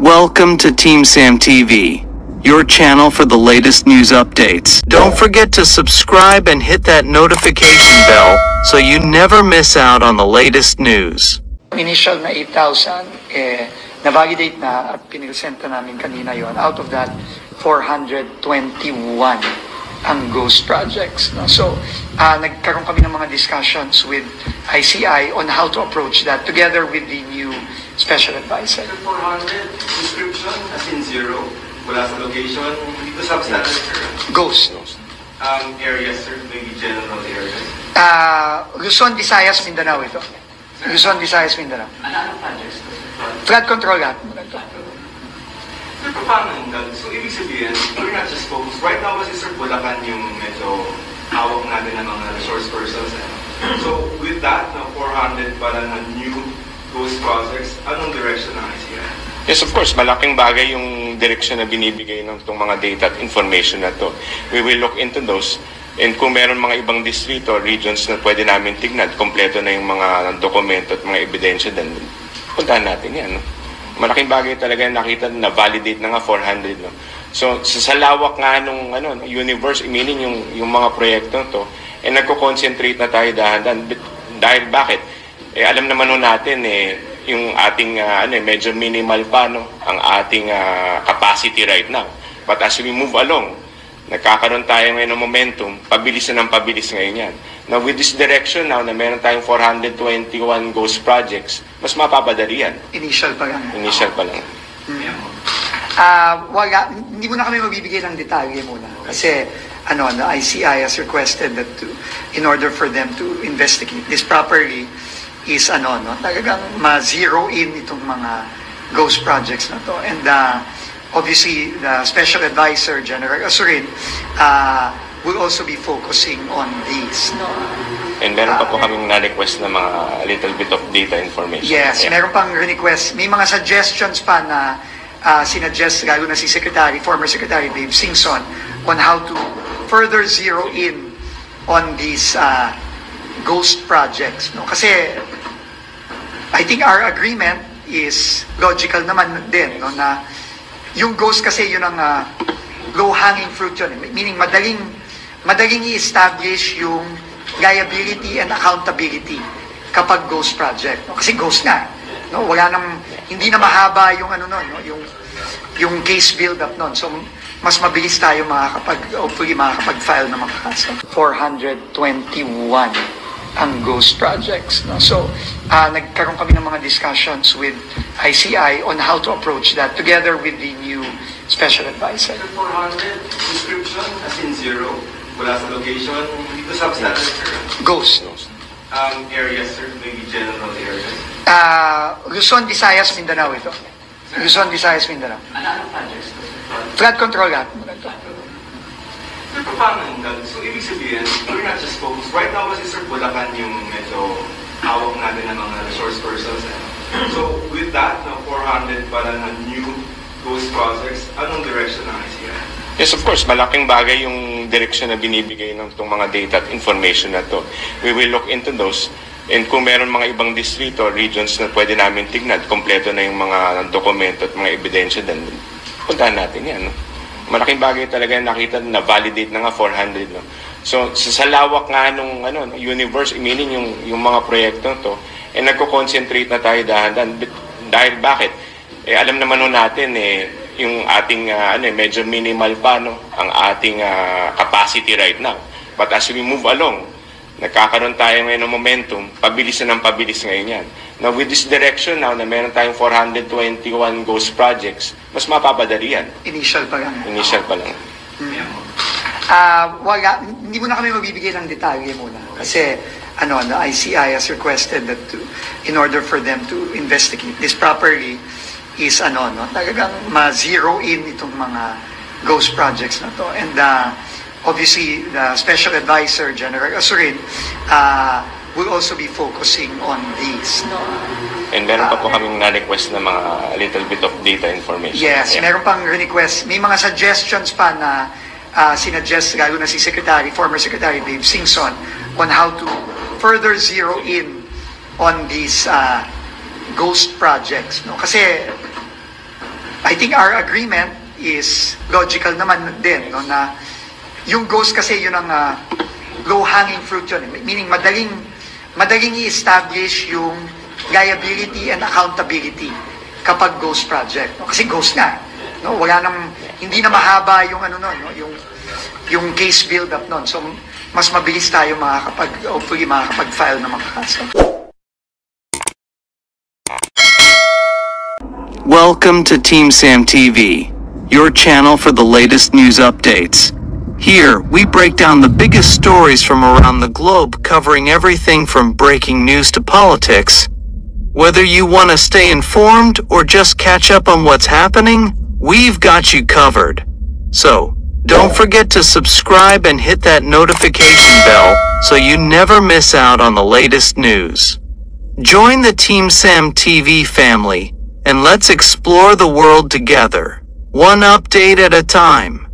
Welcome to Team Sam TV, your channel for the latest news updates. Don't forget to subscribe and hit that notification bell so you never miss out on the latest news. Initial na 8,000, na-validate na at piniresenta namin kanina yon. Out of that, 421 ang ghost projects. No? So, nagkaroon kami ng mga discussions with ICI on how to approach that together with the new special advisor. 400 description as in zero, wala sa location, dito substandard sir. Ghost. Areas sir, maybe general areas. Luzon, Visayas, Mindanao ito. Luzon, Visayas, Mindanao. Anong projects? Flood control lahat. Sir, paano yung so ibig sabihin, we're not just focused. Right now kasi sir, Bulacan yung medyo hawak natin ng mga resource persons. So with that, 400 para na new ghost projects, anong direction ng ICI? Yes, of course, malaking bagay yung direksyon na binibigay ng itong mga data at information na to. We will look into those. And kung meron mga ibang distrito or regions na pwede namin tignan, kompleto na yung mga dokumento at mga ebidensya din, puntahan natin yan. No? Malaking bagay talaga yung nakita na validate na nga 400. No? So, sa lawak nga nung universe, meaning yung mga proyekto to, nagko-concentrate na tayo dahan-dahan. Dahil bakit? Alam naman natin yung ating medyo minimal pa ang ating capacity right now. But as we move along, nagkakaroon tayo ngayon ng momentum, pabilis na ng pabilis ngayon yan. Now with this direction now na meron tayong 421 ghost projects, mas mapapadali yan. Initial pa lang. Initial pa lang. Wala, hindi mo na kami mabibigay ng detalye muna. Kasi the ICI has requested that in order for them to investigate this properly, is talagang ma-zero in itong mga ghost projects na to. And obviously, the Special Advisor, General Asurin, will also be focusing on these. No? And meron pa po kaming na-request na mga little bit of data information. Yes, meron pang request. May mga suggestions pa na sinuggest, lalo na si former Secretary Dave Singson, on how to further zero in on these ghost projects. No? Kasi I think our agreement is logical naman din, no, na yung ghost kasi yun ang low-hanging fruit yun. Meaning madaling i-establish yung liability and accountability kapag ghost project. No? Kasi ghost nga. No? Hindi na mahaba yung yung case build-up nun. So mas mabilis tayo hopefully makakapag-file ng mga kaso. 421 ang ghost projects. No? So, nagkaroon kami ng mga discussions with ICI on how to approach that together with the new special advisor. 400 description as in zero, wala sa location, dito substandard sir. Ghost. Areas sir, maybe general areas. Luzon, Visayas, Mindanao ito. Luzon, Visayas, Mindanao. Anong projects? Flood control lahat. Sir, paano yung so ibig sabihin, we're not just focused. Right now kasi sir, Bulacan yung medyo hawak natin ng mga resource persons. So with that, 400 para na new ghost projects, anong direction ng ICI? Yes, of course, malaking bagay yung direksyon na binibigay ng itong mga data at information na to. We will look into those. And kung meron mga ibang distrito or regions na pwede namin tignan, kompleto na yung mga dokumento at mga ebidensya din, puntahan natin yan. No? Malaking bagay talaga yung nakita na validate na nga 400. No? So, sa lawak nga nung universe, meaning yung mga proyekto to, nagko-concentrate na tayo dahan-dahan. Dahil bakit? Alam naman natin yung ating medyo minimal pa ang ating capacity right now. But as we move along, nagkakaroon tayo ngayon ng momentum, pabilis na ng pabilis ngayon yan. Now with this direction now na meron tayong 421 ghost projects, mas mapapadali yan. Initial pa lang. Initial pa lang. Wala, hindi mo na kami mabibigay ng detalye muna. Kasi the ICI has requested that in order for them to investigate this properly, is talagang ma-zero in itong mga ghost projects na to. And obviously, the Special Advisor, General Asurin, will also be focusing on these. No? And meron pa po kaming na-request na mga little bit of data information. Yes, meron pang request. May mga suggestions pa na sinuggest, lalo na si former Secretary Dave Singson, on how to further zero in on these ghost projects. No? Kasi I think our agreement is logical naman din, no, na yung ghost kasi yun ang low-hanging fruit yun. Meaning madaling i-establish yung liability and accountability kapag ghost project. No? Kasi ghost nga. No? Hindi na mahaba yung no? yung case build-up nun. So, mas mabilis tayo hopefully makakapag-file ng mga kaso. Welcome to Team Sam TV, your channel for the latest news updates. Here, we break down the biggest stories from around the globe, covering everything from breaking news to politics. Whether you want to stay informed or just catch up on what's happening, we've got you covered. So, don't forget to subscribe and hit that notification bell so you never miss out on the latest news. Join the Team Sam TV family, and let's explore the world together, one update at a time.